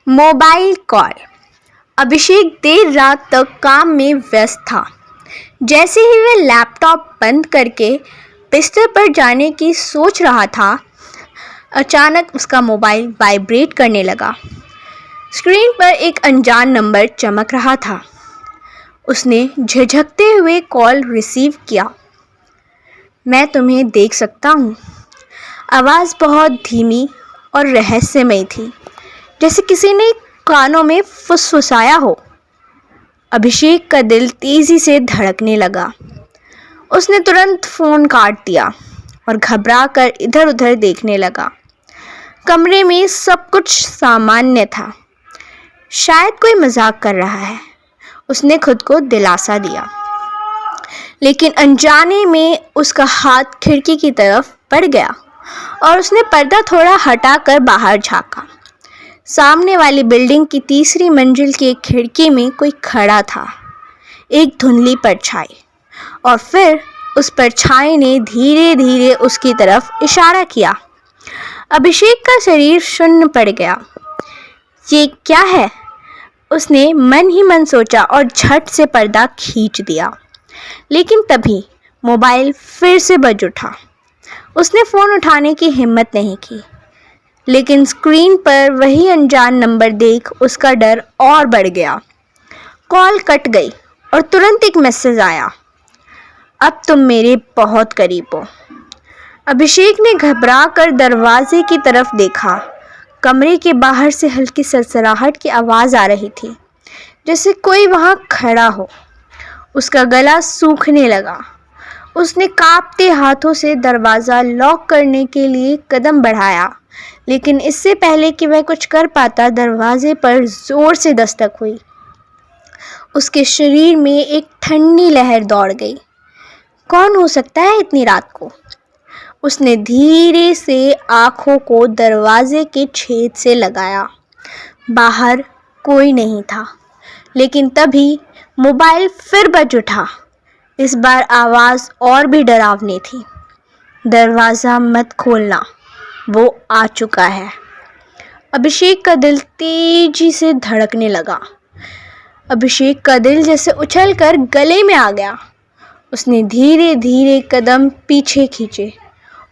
Mobile call. अभिषेक देर रात तक काम में व्यस्त था। जैसे ही वह लैपटॉप बंद करके बिस्तर पर जाने की सोच रहा था, अचानक उसका मोबाइल वाइब्रेट करने लगा। स्क्रीन पर एक अनजान नंबर चमक रहा था। उसने झिझकते हुए कॉल रिसीव किया। मैं तुम्हें देख सकता हूँ। आवाज़ बहुत धीमी और रहस्यमयी थी, जैसे किसी ने कानों में फुसफुसाया हो। अभिषेक का दिल तेज़ी से धड़कने लगा। उसने तुरंत फ़ोन काट दिया और घबराकर इधर-उधर देखने लगा। कमरे में सब कुछ सामान्य था। शायद कोई मजाक कर रहा है, उसने खुद को दिलासा दिया। लेकिन अनजाने में उसका हाथ खिड़की की तरफ बढ़ गया और उसने पर्दा थोड़ा हटाकर बाहर झाँका। सामने वाली बिल्डिंग की तीसरी मंजिल की एक खिड़की में कोई खड़ा था, एक धुंधली परछाई। और फिर उस परछाई ने धीरे धीरे उसकी तरफ इशारा किया। अभिषेक का शरीर शून्य पड़ गया। ये क्या है? उसने मन ही मन सोचा और झट से पर्दा खींच दिया। लेकिन तभी मोबाइल फिर से बज उठा। उसने फ़ोन उठाने की हिम्मत नहीं की, लेकिन स्क्रीन पर वही अनजान नंबर देख उसका डर और बढ़ गया। कॉल कट गई और तुरंत एक मैसेज आया, अब तुम मेरे बहुत करीब हो। अभिषेक ने घबराकर दरवाजे की तरफ देखा। कमरे के बाहर से हल्की सरसराहट की आवाज़ आ रही थी, जैसे कोई वहाँ खड़ा हो। उसका गला सूखने लगा। उसने कांपते हाथों से दरवाज़ा लॉक करने के लिए कदम बढ़ाया, लेकिन इससे पहले कि वह कुछ कर पाता, दरवाजे पर ज़ोर से दस्तक हुई। उसके शरीर में एक ठंडी लहर दौड़ गई। कौन हो सकता है इतनी रात को? उसने धीरे से आँखों को दरवाजे के छेद से लगाया। बाहर कोई नहीं था, लेकिन तभी मोबाइल फिर बज उठा। इस बार आवाज़ और भी डरावनी थी, दरवाज़ा मत खोलना, वो आ चुका है। अभिषेक का दिल तेजी से धड़कने लगा। अभिषेक का दिल जैसे उछलकर गले में आ गया। उसने धीरे धीरे कदम पीछे खींचे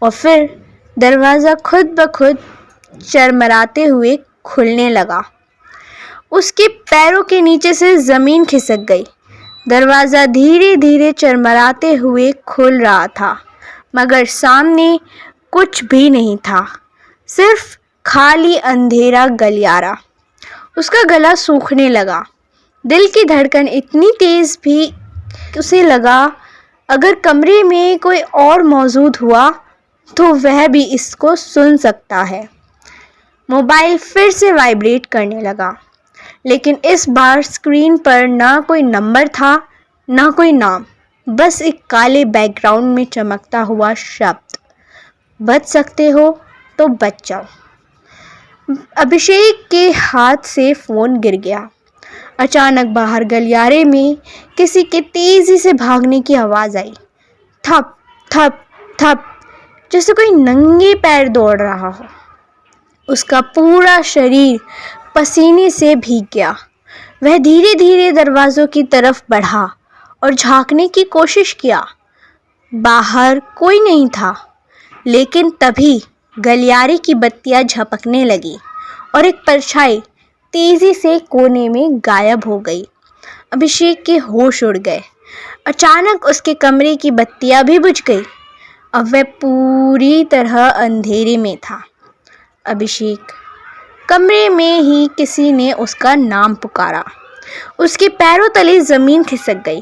और फिर दरवाज़ा खुद ब खुद चरमराते हुए खुलने लगा। उसके पैरों के नीचे से ज़मीन खिसक गई। दरवाज़ा धीरे धीरे चरमराते हुए खुल रहा था, मगर सामने कुछ भी नहीं था, सिर्फ खाली अंधेरा गलियारा। उसका गला सूखने लगा। दिल की धड़कन इतनी तेज़ भी उसे लगा, अगर कमरे में कोई और मौजूद हुआ तो वह भी इसको सुन सकता है। मोबाइल फिर से वाइब्रेट करने लगा, लेकिन इस बार स्क्रीन पर ना कोई नंबर था, ना कोई नाम, बस एक काले बैकग्राउंड में चमकता हुआ शब्द, बच सकते हो तो बच जाओ। अभिषेक के हाथ से फ़ोन गिर गया। अचानक बाहर गलियारे में किसी के तेज़ी से भागने की आवाज़ आई। थप थप थप, जैसे कोई नंगे पैर दौड़ रहा हो। उसका पूरा शरीर पसीने से भीग गया। वह धीरे धीरे दरवाज़ों की तरफ बढ़ा और झांकने की कोशिश किया। बाहर कोई नहीं था, लेकिन तभी गलियारे की बत्तियां झपकने लगी और एक परछाई तेज़ी से कोने में गायब हो गई। अभिषेक के होश उड़ गए। अचानक उसके कमरे की बत्तियां भी बुझ गई। अब वह पूरी तरह अंधेरे में था। अभिषेक, कमरे में ही किसी ने उसका नाम पुकारा। उसके पैरों तले ज़मीन खिसक गई।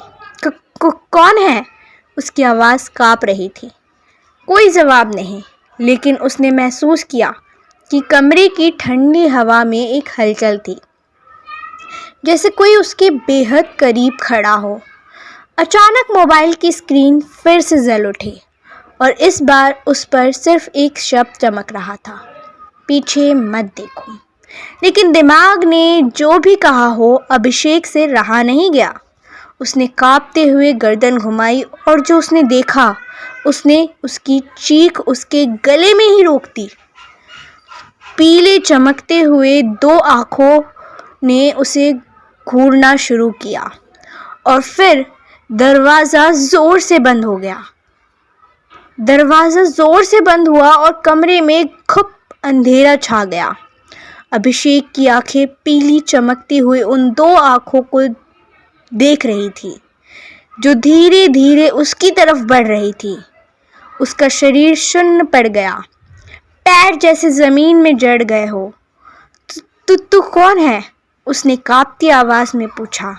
कौन है? उसकी आवाज़ काँप रही थी। कोई जवाब नहीं, लेकिन उसने महसूस किया कि कमरे की ठंडी हवा में एक हलचल थी, जैसे कोई उसके बेहद करीब खड़ा हो। अचानक मोबाइल की स्क्रीन फिर से जल उठी और इस बार उस पर सिर्फ एक शब्द चमक रहा था, पीछे मत देखो। लेकिन दिमाग ने जो भी कहा हो, अभिषेक से रहा नहीं गया। उसने कांपते हुए गर्दन घुमाई और जो उसने देखा, उसने उसकी चीख उसके गले में ही रोक दी। पीले चमकते हुए दो आँखों ने उसे घूरना शुरू किया और फिर दरवाज़ा ज़ोर से बंद हो गया। दरवाज़ा ज़ोर से बंद हुआ और कमरे में घुप अंधेरा छा गया। अभिषेक की आंखें पीली चमकती हुई उन दो आँखों को देख रही थी जो धीरे धीरे उसकी तरफ बढ़ रही थी। उसका शरीर शून्य पड़ गया, पैर जैसे ज़मीन में जड़ गए हो। तू कौन है? उसने कांपती आवाज़ में पूछा।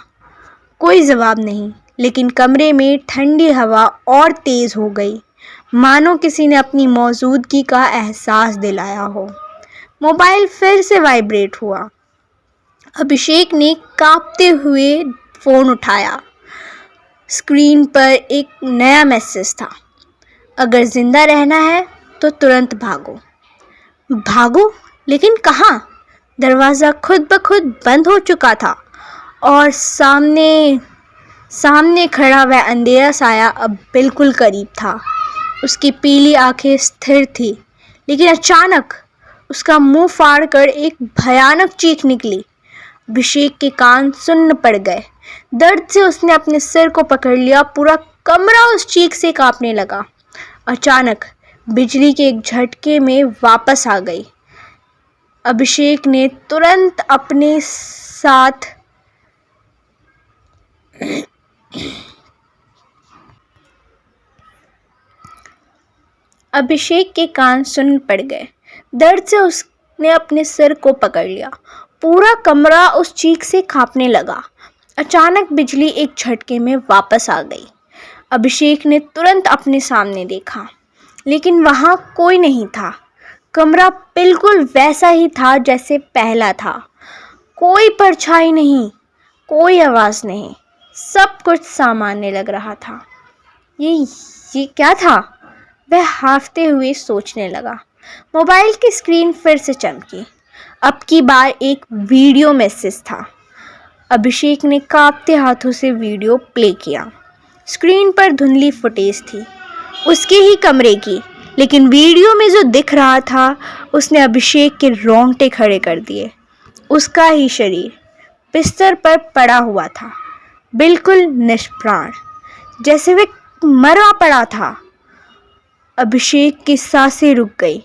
कोई जवाब नहीं, लेकिन कमरे में ठंडी हवा और तेज़ हो गई, मानो किसी ने अपनी मौजूदगी का एहसास दिलाया हो। मोबाइल फिर से वाइब्रेट हुआ। अभिषेक ने कांपते हुए फ़ोन उठाया। स्क्रीन पर एक नया मैसेज था। अगर जिंदा रहना है तो तुरंत भागो। भागो? लेकिन कहाँ? दरवाज़ा खुद ब खुद बंद हो चुका था और सामने खड़ा वह अंधेरा साया अब बिल्कुल करीब था। उसकी पीली आंखें स्थिर थी, लेकिन अचानक उसका मुंह फाड़कर एक भयानक चीख निकली। अभिषेक के कान सुन्न पड़ गए। दर्द से उसने अपने सिर को पकड़ लिया। पूरा कमरा उस चीख से कांपने लगा। अचानक बिजली के एक झटके में वापस आ गई। अभिषेक ने तुरंत अपने साथ अभिषेक के कान सुन्न पड़ गए। दर्द से उसने अपने सिर को पकड़ लिया। पूरा कमरा उस चीख से कांपने लगा। अचानक बिजली एक झटके में वापस आ गई। अभिषेक ने तुरंत अपने सामने देखा, लेकिन वहाँ कोई नहीं था। कमरा बिल्कुल वैसा ही था जैसे पहला था। कोई परछाई नहीं, कोई आवाज़ नहीं, सब कुछ सामान्य लग रहा था। ये क्या था? वह हांफते हुए सोचने लगा। मोबाइल की स्क्रीन फिर से चमकी। अब की बार एक वीडियो मैसेज था। अभिषेक ने कांपते हाथों से वीडियो प्ले किया। स्क्रीन पर धुंधली फुटेज थी, उसके ही कमरे की, लेकिन वीडियो में जो दिख रहा था उसने अभिषेक के रोंगटे खड़े कर दिए। उसका ही शरीर बिस्तर पर पड़ा हुआ था, बिल्कुल निष्प्राण, जैसे वह मरा पड़ा था। अभिषेक की सांसें रुक गई।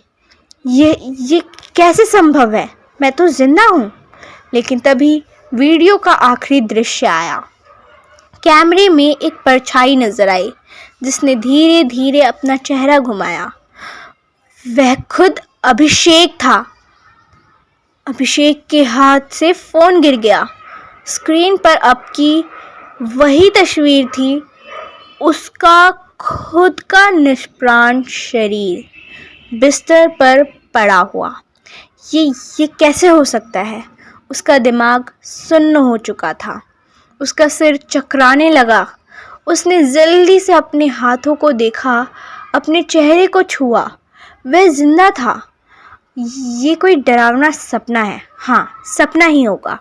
ये कैसे संभव है? मैं तो जिंदा हूँ। लेकिन तभी वीडियो का आखिरी दृश्य आया। कैमरे में एक परछाई नजर आई जिसने धीरे धीरे अपना चेहरा घुमाया। वह खुद अभिषेक था। अभिषेक के हाथ से फ़ोन गिर गया। स्क्रीन पर अब की वही तस्वीर थी, उसका खुद का निष्प्राण शरीर बिस्तर पर पड़ा हुआ। ये कैसे हो सकता है? उसका दिमाग सुन्न हो चुका था। उसका सिर चकराने लगा। उसने जल्दी से अपने हाथों को देखा, अपने चेहरे को छुआ। वह जिंदा था। ये कोई डरावना सपना है। हाँ, सपना ही होगा।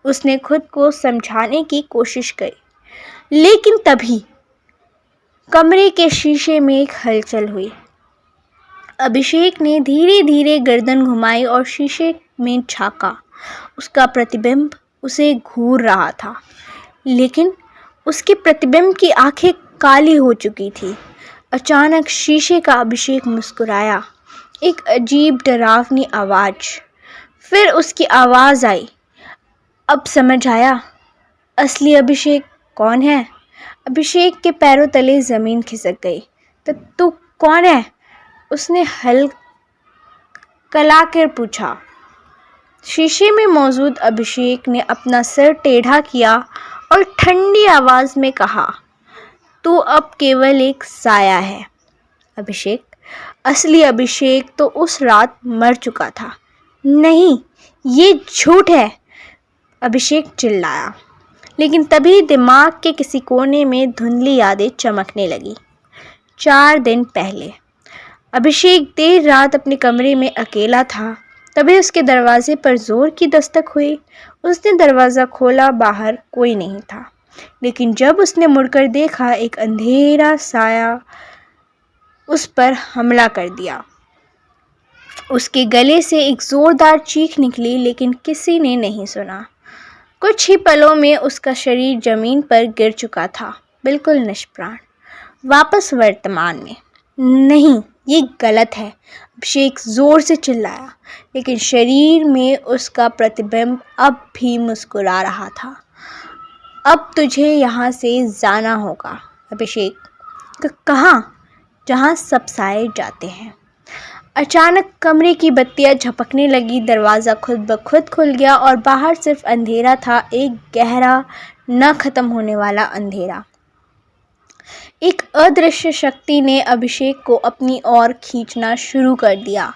उसने खुद को समझाने की कोशिश की, लेकिन तभी कमरे के शीशे में एक हलचल हुई। अभिषेक ने धीरे धीरे गर्दन घुमाई और शीशे में झांका। उसका प्रतिबिंब उसे घूर रहा था, लेकिन उसके प्रतिबिंब की आंखें काली हो चुकी थी। अचानक शीशे का अभिषेक मुस्कुराया, एक अजीब डरावनी आवाज़। फिर उसकी आवाज़ आई। अब समझ आया असली अभिषेक कौन है। अभिषेक के पैरों तले ज़मीन खिसक गई। तो तू कौन है? उसने हल्का कर पूछा। शीशे में मौजूद अभिषेक ने अपना सिर टेढ़ा किया और ठंडी आवाज़ में कहा, तू अब केवल एक साया है अभिषेक। असली अभिषेक तो उस रात मर चुका था। नहीं, ये झूठ है, अभिषेक चिल्लाया। लेकिन तभी दिमाग के किसी कोने में धुंधली यादें चमकने लगी। 4 दिन पहले अभिषेक देर रात अपने कमरे में अकेला था। तभी उसके दरवाजे पर ज़ोर की दस्तक हुई। उसने दरवाज़ा खोला, बाहर कोई नहीं था। लेकिन जब उसने मुड़कर देखा, एक अंधेरा साया उस पर हमला कर दिया। उसके गले से एक जोरदार चीख निकली, लेकिन किसी ने नहीं सुना। कुछ ही पलों में उसका शरीर जमीन पर गिर चुका था, बिल्कुल निष्प्राण। वापस वर्तमान में। नहीं, ये गलत है, अभिषेक जोर से चिल्लाया, लेकिन शरीर में उसका प्रतिबिंब अब भी मुस्कुरा रहा था। अब तुझे यहाँ से जाना होगा अभिषेक। कहाँ? जहाँ सब साए जाते हैं। अचानक कमरे की बत्तियां झपकने लगी, दरवाज़ा खुद ब खुद खुल गया और बाहर सिर्फ अंधेरा था, एक गहरा न खत्म होने वाला अंधेरा। एक अदृश्य शक्ति ने अभिषेक को अपनी ओर खींचना शुरू कर दिया।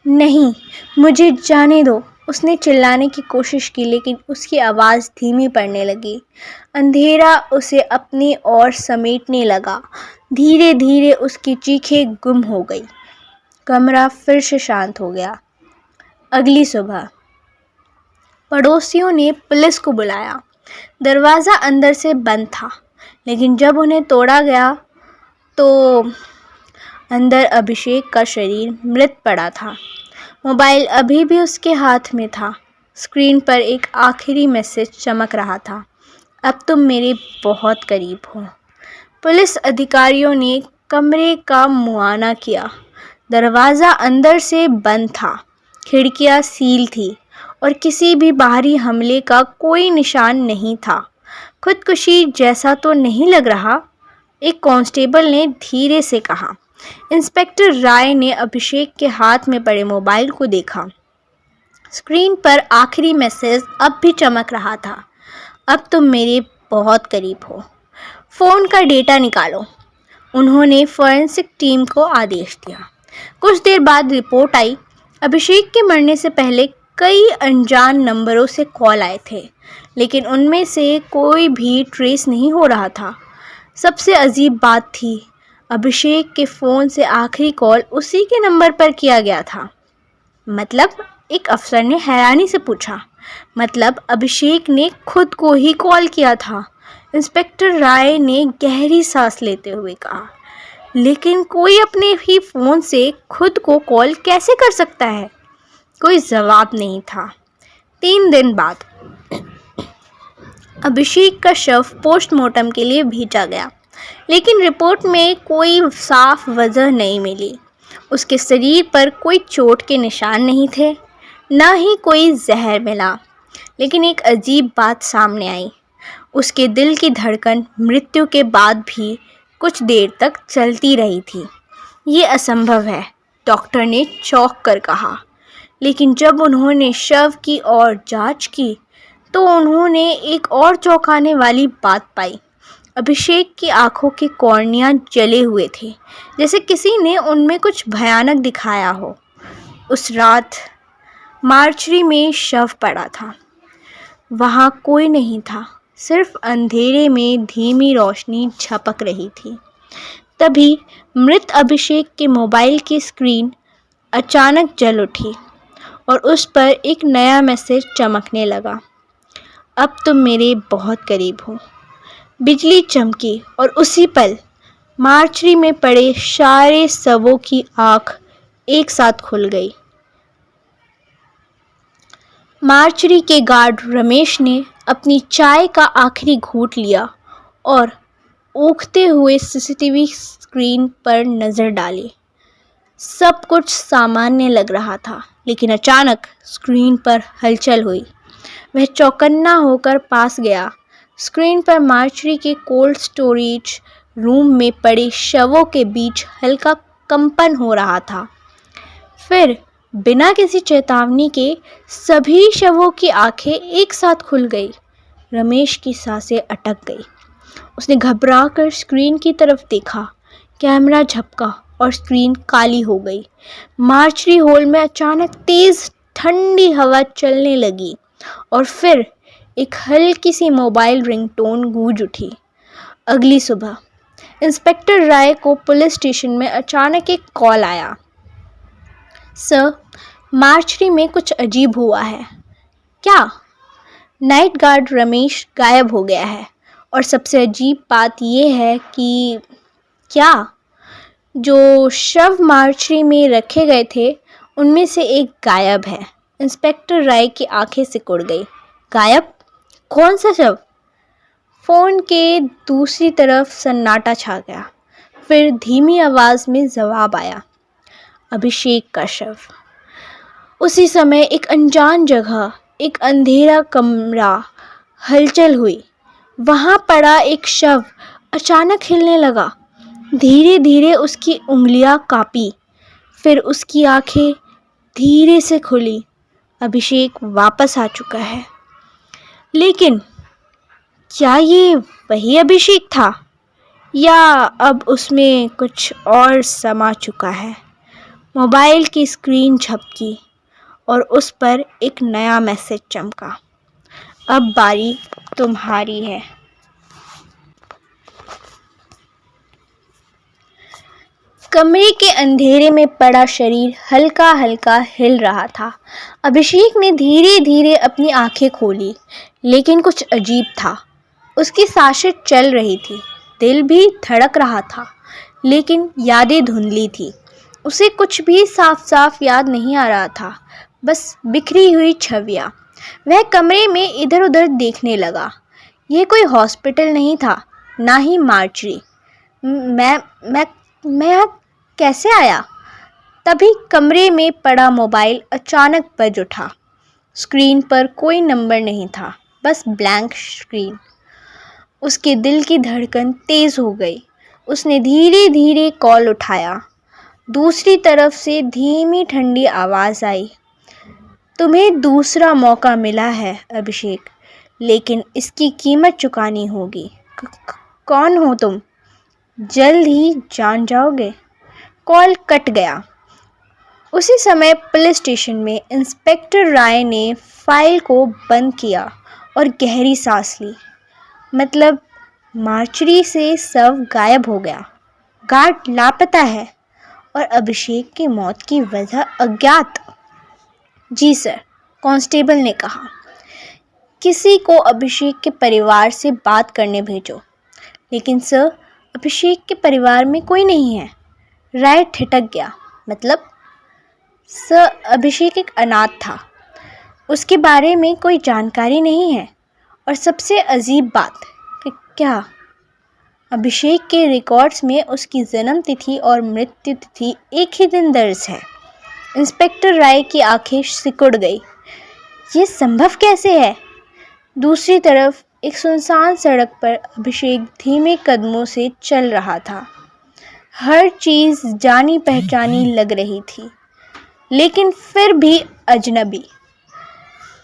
नहीं, मुझे जाने दो, उसने चिल्लाने की कोशिश की, लेकिन उसकी आवाज़ धीमी पड़ने लगी। अंधेरा उसे अपनी ओर समेटने लगा। धीरे धीरे उसकी चीखें गुम हो गई। कमरा फिर से शांत हो गया। अगली सुबह पड़ोसियों ने पुलिस को बुलाया। दरवाज़ा अंदर से बंद था, लेकिन जब उन्हें तोड़ा गया तो अंदर अभिषेक का शरीर मृत पड़ा था। मोबाइल अभी भी उसके हाथ में था। स्क्रीन पर एक आखिरी मैसेज चमक रहा था, अब तुम मेरे बहुत करीब हो। पुलिस अधिकारियों ने कमरे का मुआयना किया। दरवाज़ा अंदर से बंद था, खिड़कियां सील थी और किसी भी बाहरी हमले का कोई निशान नहीं था। खुदकुशी जैसा तो नहीं लग रहा, एक कांस्टेबल ने धीरे से कहा। इंस्पेक्टर राय ने अभिषेक के हाथ में पड़े मोबाइल को देखा। स्क्रीन पर आखिरी मैसेज अब भी चमक रहा था, अब तुम मेरे बहुत करीब हो। फ़ोन का डेटा निकालो। उन्होंने फॉरेंसिक टीम को आदेश दिया। कुछ देर बाद रिपोर्ट आई। अभिषेक के मरने से पहले कई अनजान नंबरों से कॉल आए थे, लेकिन उनमें से कोई भी ट्रेस नहीं हो रहा था। सबसे अजीब बात थी, अभिषेक के फ़ोन से आखिरी कॉल उसी के नंबर पर किया गया था। मतलब? एक अफसर ने हैरानी से पूछा। मतलब अभिषेक ने खुद को ही कॉल किया था। इंस्पेक्टर राय ने गहरी सांस लेते हुए कहा, लेकिन कोई अपने ही फ़ोन से खुद को कॉल कैसे कर सकता है? कोई जवाब नहीं था। 3 दिन बाद अभिषेक का शव पोस्टमार्टम के लिए भेजा गया, लेकिन रिपोर्ट में कोई साफ वजह नहीं मिली। उसके शरीर पर कोई चोट के निशान नहीं थे, न ही कोई जहर मिला। लेकिन एक अजीब बात सामने आई, उसके दिल की धड़कन मृत्यु के बाद भी कुछ देर तक चलती रही थी। ये असंभव है, डॉक्टर ने चौंक कर कहा। लेकिन जब उन्होंने शव की और जांच की तो उन्होंने एक और चौंकाने वाली बात पाई। अभिषेक की आंखों के कॉर्निया जले हुए थे, जैसे किसी ने उनमें कुछ भयानक दिखाया हो। उस रात मार्चरी में शव पड़ा था। वहाँ कोई नहीं था, सिर्फ अंधेरे में धीमी रोशनी झपक रही थी। तभी मृत अभिषेक के मोबाइल की स्क्रीन अचानक जल उठी और उस पर एक नया मैसेज चमकने लगा, अब तुम मेरे बहुत करीब हो। बिजली चमकी और उसी पल मार्चरी में पड़े सारे शवों की आँख एक साथ खुल गई। मार्चरी के गार्ड रमेश ने अपनी चाय का आखिरी घूंट लिया और ऊखते हुए सीसीटीवी स्क्रीन पर नज़र डाली। सब कुछ सामान्य लग रहा था, लेकिन अचानक स्क्रीन पर हलचल हुई। वह चौकन्ना होकर पास गया। स्क्रीन पर मार्चरी के कोल्ड स्टोरेज रूम में पड़े शवों के बीच हल्का कंपन हो रहा था। फिर बिना किसी चेतावनी के सभी शवों की आंखें एक साथ खुल गई। रमेश की सांसें अटक गई। उसने घबराकर स्क्रीन की तरफ देखा। कैमरा झपका और स्क्रीन काली हो गई। मार्चरी हॉल में अचानक तेज ठंडी हवा चलने लगी और फिर एक हल्की सी मोबाइल रिंगटोन गूंज उठी। अगली सुबह इंस्पेक्टर राय को पुलिस स्टेशन में अचानक एक कॉल आया। सर, मार्चरी में कुछ अजीब हुआ है। क्या? नाइट गार्ड रमेश गायब हो गया है, और सबसे अजीब बात यह है कि क्या जो शव मार्चरी में रखे गए थे उनमें से एक गायब है। इंस्पेक्टर राय की आंखें सिकुड़ गई। गायब? कौन सा शव? फोन के दूसरी तरफ सन्नाटा छा गया। फिर धीमी आवाज में जवाब आया, अभिषेक का शव। उसी समय एक अनजान जगह, एक अंधेरा कमरा, हलचल हुई। वहां पड़ा एक शव अचानक हिलने लगा। धीरे धीरे उसकी उंगलियां कांपी, फिर उसकी आंखें धीरे से खुली। अभिषेक वापस आ चुका है। लेकिन क्या ये वही अभिषेक था, या अब उसमें कुछ और समा चुका है? मोबाइल की स्क्रीन झपकी और उस पर एक नया मैसेज चमका, अब बारी तुम्हारी है। कमरे के अंधेरे में पड़ा शरीर हल्का हल्का हिल रहा था। अभिषेक ने धीरे धीरे अपनी आंखें खोली, लेकिन कुछ अजीब था। उसकी सांसें चल रही थी, दिल भी धड़क रहा था, लेकिन यादें धुंधली थी। उसे कुछ भी साफ साफ याद नहीं आ रहा था, बस बिखरी हुई छवियां। वह कमरे में इधर उधर देखने लगा। यह कोई हॉस्पिटल नहीं था, ना ही मार्चरी। मैं यहाँ कैसे आया? तभी कमरे में पड़ा मोबाइल अचानक बज उठा। स्क्रीन पर कोई नंबर नहीं था, बस ब्लैंक स्क्रीन। उसके दिल की धड़कन तेज हो गई। उसने धीरे धीरे कॉल उठाया। दूसरी तरफ से धीमी ठंडी आवाज़ आई, तुम्हें दूसरा मौका मिला है अभिषेक, लेकिन इसकी कीमत चुकानी होगी। कौन हो तुम? जल्द ही जान जाओगे। कॉल कट गया। उसी समय पुलिस स्टेशन में इंस्पेक्टर राय ने फाइल को बंद किया और गहरी सांस ली। मतलब मार्चरी से शव गायब हो गया, गार्ड लापता है और अभिषेक की मौत की वजह अज्ञात। जी सर, कांस्टेबल ने कहा। किसी को अभिषेक के परिवार से बात करने भेजो। लेकिन सर, अभिषेक के परिवार में कोई नहीं है। राय ठिठक गया। मतलब? सर, अभिषेक एक अनाथ था, उसके बारे में कोई जानकारी नहीं है। और सबसे अजीब बात कि क्या अभिषेक के रिकॉर्ड्स में उसकी जन्म तिथि और मृत्यु तिथि एक ही दिन दर्ज है। इंस्पेक्टर राय की आंखें सिकुड़ गई। ये संभव कैसे है? दूसरी तरफ एक सुनसान सड़क पर अभिषेक धीमे कदमों से चल रहा था। हर चीज़ जानी पहचानी लग रही थी, लेकिन फिर भी अजनबी।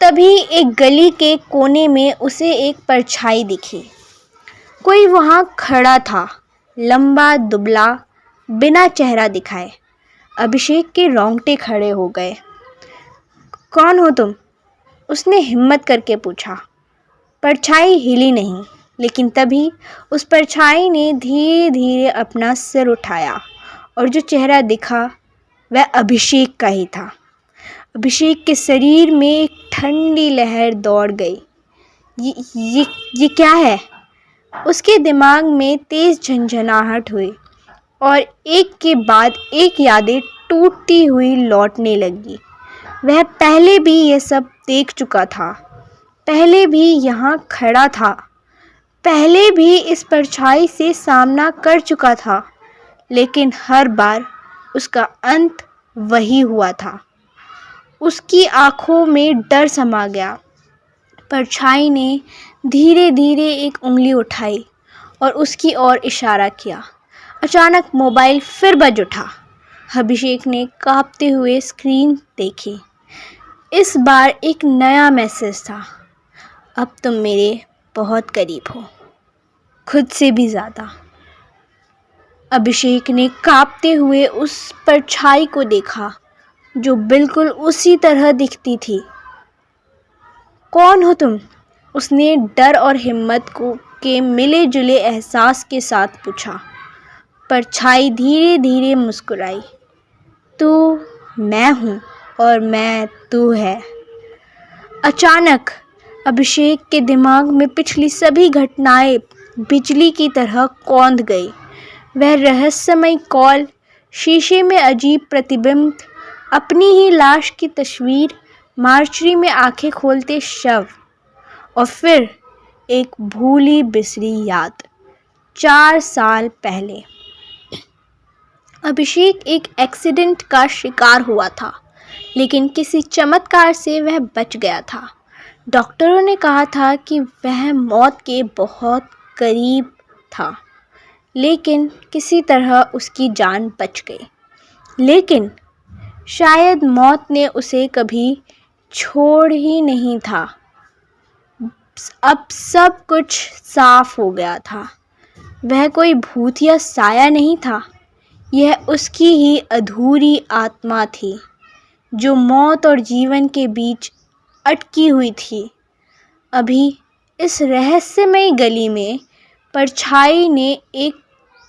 तभी एक गली के कोने में उसे एक परछाई दिखी। कोई वहाँ खड़ा था, लंबा दुबला, बिना चेहरा दिखाए। अभिषेक के रोंगटे खड़े हो गए। कौन हो तुम? उसने हिम्मत करके पूछा। परछाई हिली नहीं, लेकिन तभी उस परछाई ने धीरे धीरे अपना सिर उठाया और जो चेहरा दिखा वह अभिषेक का ही था। अभिषेक के शरीर में एक ठंडी लहर दौड़ गई। ये क्या है? उसके दिमाग में तेज झंझनाहट हुई और एक के बाद एक यादें टूटती हुई लौटने लगी। वह पहले भी ये सब देख चुका था, पहले भी यहाँ खड़ा था, पहले भी इस परछाई से सामना कर चुका था, लेकिन हर बार उसका अंत वही हुआ था। उसकी आंखों में डर समा गया। परछाई ने धीरे धीरे एक उंगली उठाई और उसकी ओर इशारा किया। अचानक मोबाइल फिर बज उठा। अभिषेक ने कांपते हुए स्क्रीन देखी। इस बार एक नया मैसेज था, अब तुम मेरे बहुत करीब हो, खुद से भी ज़्यादा। अभिषेक ने कांपते हुए उस परछाई को देखा जो बिल्कुल उसी तरह दिखती थी। कौन हो तुम? उसने डर और हिम्मत के मिले जुले एहसास के साथ पूछा। परछाई धीरे धीरे मुस्कुराई। तू मैं हूँ और मैं तू है। अचानक अभिषेक के दिमाग में पिछली सभी घटनाएं बिजली की तरह कौंध गई। वह रहस्यमय कॉल, शीशे में अजीब प्रतिबिंब, अपनी ही लाश की तस्वीर, मार्चरी में आंखें खोलते शव, और फिर एक भूली बिसरी याद। 4 साल पहले अभिषेक एक एक्सीडेंट का शिकार हुआ था, लेकिन किसी चमत्कार से वह बच गया था। डॉक्टरों ने कहा था कि वह मौत के बहुत करीब था, लेकिन किसी तरह उसकी जान बच गई। लेकिन शायद मौत ने उसे कभी छोड़ ही नहीं था। अब सब कुछ साफ हो गया था। वह कोई भूत या साया नहीं था, यह उसकी ही अधूरी आत्मा थी, जो मौत और जीवन के बीच अटकी हुई थी। अभी इस रहस्यमयी गली में परछाई ने एक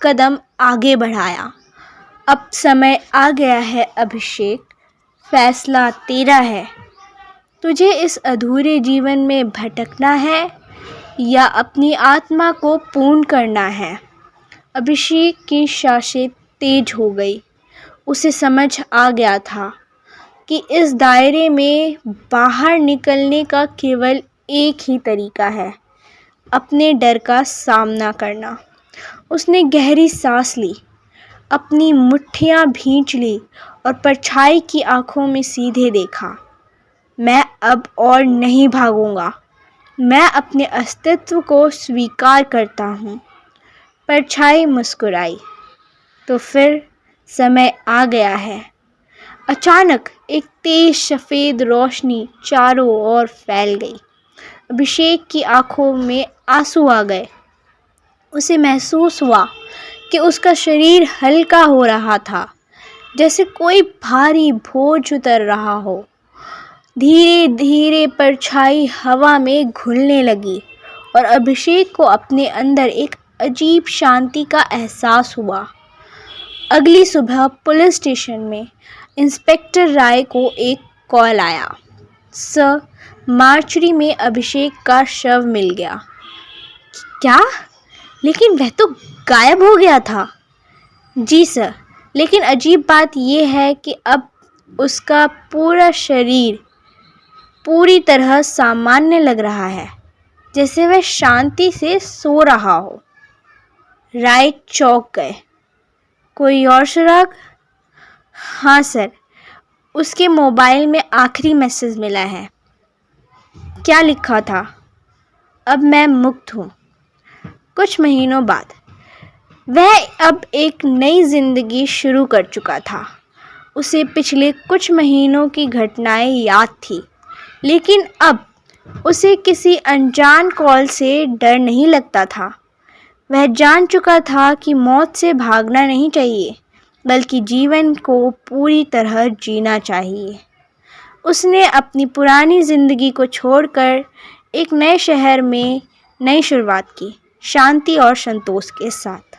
कदम आगे बढ़ाया। अब समय आ गया है अभिषेक, फैसला तेरा है। तुझे इस अधूरे जीवन में भटकना है या अपनी आत्मा को पूर्ण करना है। अभिषेक की सांसें तेज हो गई। उसे समझ आ गया था कि इस दायरे में बाहर निकलने का केवल एक ही तरीका है, अपने डर का सामना करना। उसने गहरी सांस ली, अपनी मुट्ठियां भींच ली और परछाई की आंखों में सीधे देखा। मैं अब और नहीं भागूंगा। मैं अपने अस्तित्व को स्वीकार करता हूँ। परछाई मुस्कुराई। तो फिर समय आ गया है। अचानक एक तेज सफ़ेद रोशनी चारों ओर फैल गई। अभिषेक की आंखों में आंसू आ गए। उसे महसूस हुआ कि उसका शरीर हल्का हो रहा था, जैसे कोई भारी बोझ उतर रहा हो। धीरे धीरे परछाई हवा में घुलने लगी और अभिषेक को अपने अंदर एक अजीब शांति का एहसास हुआ। अगली सुबह पुलिस स्टेशन में इंस्पेक्टर राय को एक कॉल आया। सर, मार्चरी में अभिषेक का शव मिल गया। क्या? लेकिन वह तो गायब हो गया था। जी सर, लेकिन अजीब बात यह है कि अब उसका पूरा शरीर पूरी तरह सामान्य लग रहा है, जैसे वह शांति से सो रहा हो। राय चौंक गए। कोई और सुराग? हाँ सर, उसके मोबाइल में आखिरी मैसेज मिला है। क्या लिखा था? अब मैं मुक्त हूँ। कुछ महीनों बाद वह अब एक नई जिंदगी शुरू कर चुका था। उसे पिछले कुछ महीनों की घटनाएं याद थी, लेकिन अब उसे किसी अनजान कॉल से डर नहीं लगता था। वह जान चुका था कि मौत से भागना नहीं चाहिए, बल्कि जीवन को पूरी तरह जीना चाहिए। उसने अपनी पुरानी ज़िंदगी को छोड़कर एक नए शहर में नई शुरुआत की, शांति और संतोष के साथ।